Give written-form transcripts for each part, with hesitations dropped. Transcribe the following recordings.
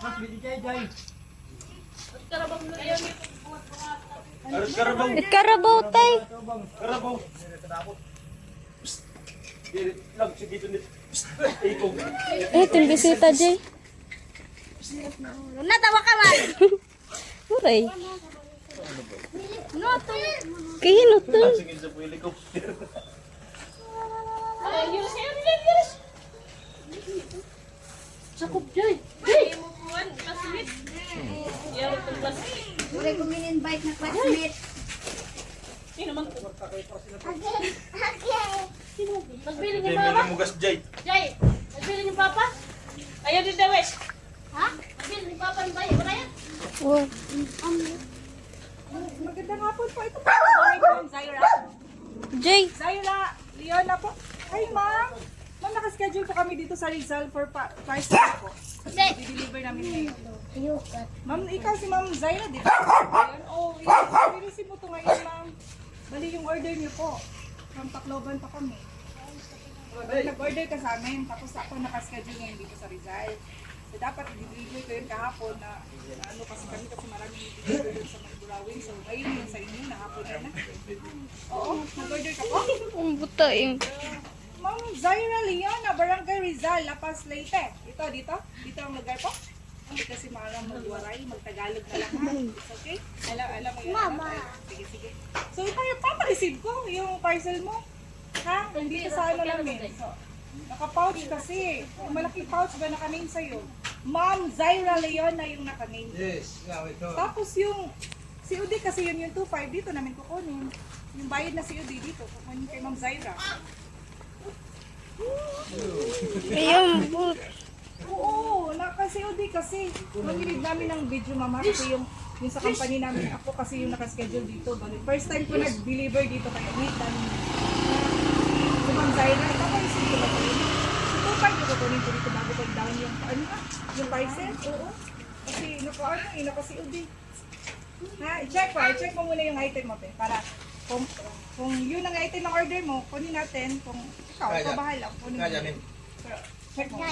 Mas binigay, Jay. Karabaw, tay. Karabaw. Lang, sige, tunit. Ikog. Itong bisita, Jay. Natawa ka man. Uray. No, to. Kahinot to. Sige, sa po helicopter. Ay, yun siya, yun. Sakop Joy. Joy. Classmate. Yan itong classmate. Uri ko min-invite na classmate. Sino man? Sino? Nagbili ni Jay, mama? may namugas, Jay. Jay, nagbili ni papa? Ayaw din daw eh. Ha? Nagbili ni papa ng bayo. Wala yan? Oh. Magandang hapon po. Ito po. Sorry po, Zaira. Jay. Zaira, Leona po. Hi, ma'am. Ma'am, nakaschedule po kami dito sa Rizal for parcel po. Hindi. I-deliver namin ngayon. Ma'am, ikaw si Ma'am Zaira, di ba? Ayan, oh, yun. Pinisin mo to ngayon, ma'am. Bali yung order niyo po. From Tacloban pa kami. Nag-order ka sa amin, tapos ako nakaschedule ngayon dito sa Rizal. So, dapat i-deliver ko yun kahapon na ano kasi kami kasi maraming i-deliver doon sa Burawin. So, ngayon yun sa inyo, nahapon na na. Oo, nag-order ka po? Ang buta yung... Ma'am Zaira Leona, Barangay Rizal, La Paz, Leyte. Dito? Dito ang lugar po? Hindi kasi maalam magwaray, magtagalog na lang ha. It's okay? Alam mo yun? Mama. Sige. So, ito yung papareceive ko, yung parcel mo. Ha? Dito sa ano namin. So, naka-pouch kasi. Yung malaking pouch ba naka-name sa'yo? Ma'am Zaira Leona yung naka-name. Yes, ito. Tapos yung COD kasi yun yung 2.5 dito namin kukunin. Yung bayad na COD dito, kukunin kay Ma'am Zaira. Ayun, Oo, naka-COD kasi. Mamilid namin ng video, mama, kasi yung sa company namin, ako kasi yung naka-schedule dito. First time ko nag-deliver dito kaya meet namin. Si Ma'am Zaira, ito pa yung simple na ko yun. So, 2.5 yung kukunin ko dito bago pag-down yung parcel. Oo. Kasi naka-COD. Ha, i-check mo muna yung item mo, pe, para kung yun ang item ng order mo, kunin natin. Kung ikaw bahala, kunin mo. Check mo.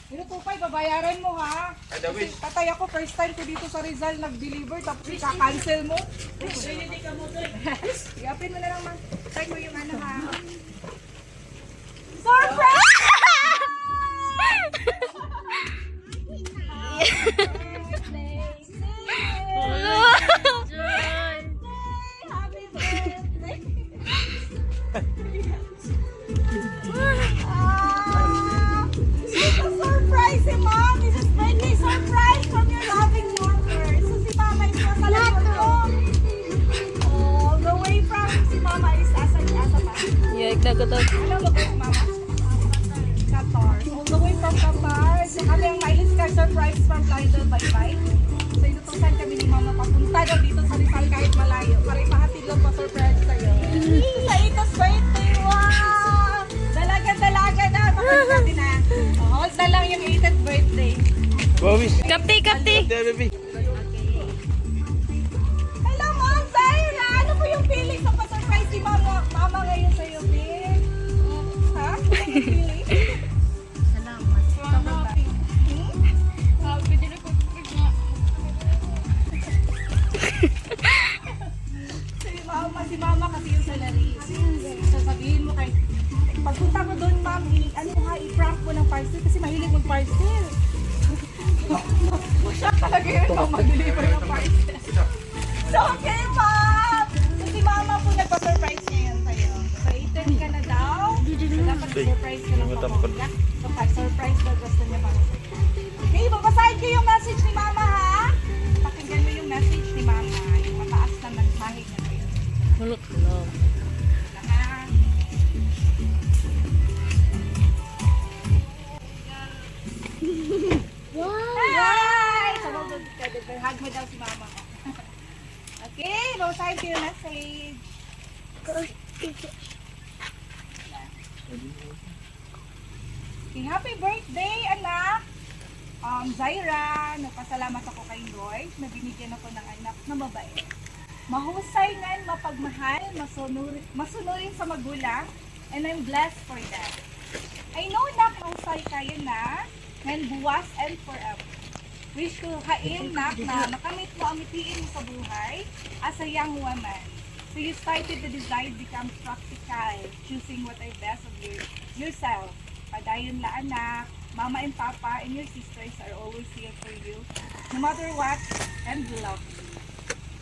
Pero Tupay, babayaran mo ha. Kasi tatay ako, first time ko dito sa Rizal nag-deliver, tapos ika-cancel mo. Iyapin mo na lang, man. Check mo yung ano ha. Surprise! Happy birthday! It's a surprise si Mom! This is birthday surprise from your loving mother! So si Mama is nasa likod ko. Oh, the way from si Mama is asa pa. Yag na katag. Ano ba si Mama? Qatar. All the way from Qatar. So kami ang mileage card surprise from Lidl Bye-Bye. So inutusan kami ni Mama papunta daw dito sa Rizal kahit malayo. Para ipahatid lang pa surprise sa'yo. Sa Ito's birthday! Wow! Dalaga na! Makasipati na. Hold na lang yung 8th birthday. Bobis. Kapti. Baby. Hello, Mom! Zaira! Ano po yung feeling sa pa-surprise si Mama ngayon sa'yo, babe? Ha? Ano yung feeling? Salamat. Si Mama kasi yung salary. Sasabihin mo kay pagpunta mo doon, Ma'am, i-prank mo ng parcel kasi mahilig mag-parcel. Siya talaga yun, Ma'am, mag-deliver ng parcel. So, okay, Ma'am! So, si Mama po nagpa-surprise ngayon sa'yo. So, 8:30 ka na daw. So, dapat surprise ka ng pamangkin. So, surprise daw gusto niya para sa'yo. Okay, babasahin ko yung message ni Mama, ha? Pakinggan mo yung message ni Mama. Yung mataas na mensahe niya sa'yo. Hulot na. Hi! Hug mo daw si Mama mo. Okay, babasahin ko yung message. Okay, happy birthday, anak! Zaira, nagpasalamat ako kay Lord na binigyan ako ng anak na babae. Mahusay nga, mapagmahal, masunurin sa magulang, and I'm blessed for that. I know na mahusay kayo na and buwas and forever. Wish ko hain nak na makamit mo ang itiin mo sa buhay as a young woman. So you started to decide become practical, choosing what are best of yourself. Padayon la anak, mama and papa and your sisters are always here for you, no matter what, and love you.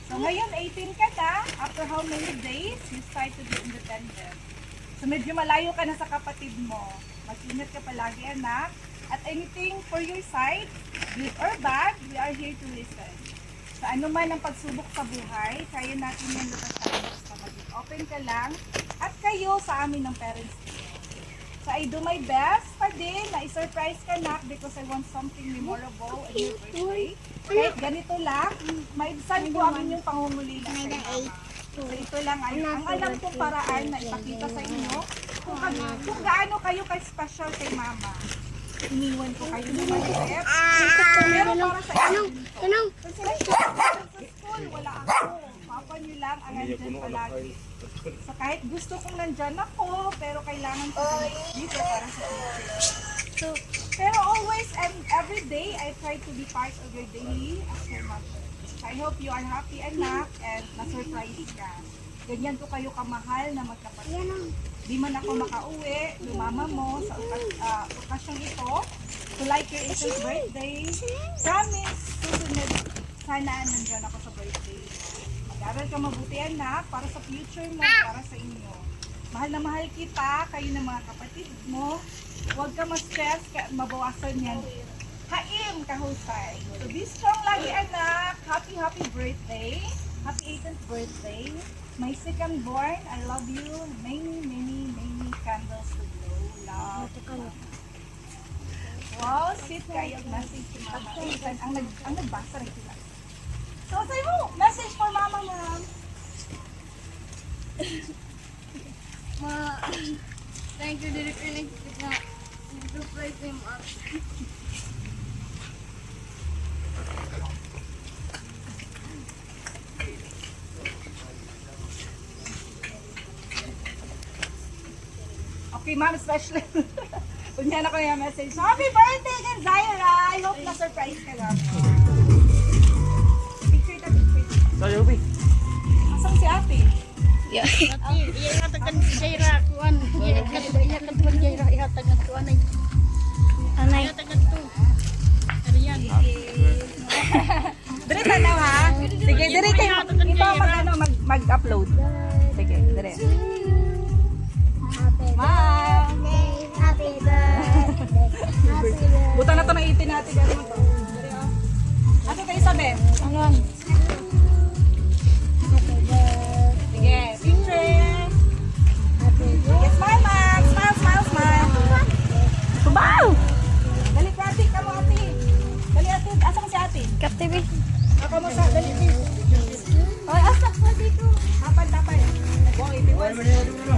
So ngayon 18 ka na, after how many days, you start to be independent. So medyo malayo ka na sa kapatid mo. Mag-ingat ka palagi anak. At anything for your side, good or bad, we are here to listen. Sa ano man ang pagsubok sa buhay, kaya natin yung lutas sa maging open ka lang. At kayo sa amin ng parents ko. So I do my best pa din na i-surprise ka nak because I want something memorable on your birthday. Kahit ganito lang, maibisan ko ang inyong pangungulila sa mama. So ito lang ay ang alam kong paraan na ipakita sa inyo kung gaano kayo ka-special kay mama. Iniwan ko kayo ng maliit. Pero para sa inyo dito. Kasi sa school, wala ako. Papa niyo lang ang nandyan palagi. So kahit gusto kong nandyan ako, pero kailangan ko dito para sa inyo. Pero always and every day, I try to be part of your daily as your mother. So I hope you are happy anak and na-surprise ka. Ganyan ko kayo kamahal na magkapatid. Di man ako makauwi, yung mama mo sa okasyong ito, to like your 8th birthday, promise, susunod, sana nandyan ako sa birthday. Mag-aral ka mabuti anak, para sa future mo, para sa inyo. Mahal na mahal kita, kayo ng mga kapatid mo. Huwag ka ma-stress, mabawasan yan. Haim kahusay. So be strong lagi anak. Happy birthday. Happy 8th birthday. My second born, I love you. Many candles to blow. Love. Wow, sweet kayo. Message to mama. Ang nagbasa rin sila. So, say mo, message for mama, ma'am. Thank you, Diri Piling. Surprise him up. Okay, ma'am, especially. Kunyan ako yung message. Happy birthday again, Zaira! I hope na-surprise ka lang. Picture ka, picture. Sayo, Ubi. Asan si ate? Yeah. Ihatagan si Jaira, kuan. Ihatagan Jaira, ihatagan kuan ay. Anay. Ihatagan to. Ariyan. Dire tanaw ha? Sige, dire kayo. Ito mag-upload. Sige, dire. Ma'am! Happy birthday. Buta na to ng 18 natin. Gano'n to. Dire oh. Ano kayo sabi? Ano? Sige, picture. Sige, smile ma'am. Smile. Subaw! Dali, ate. Kamu ate. Dali ate. Asa ka si ate? Kap TV. Ako mo sa dali. Ay, asa ko dito. Dapat. Wow, 81.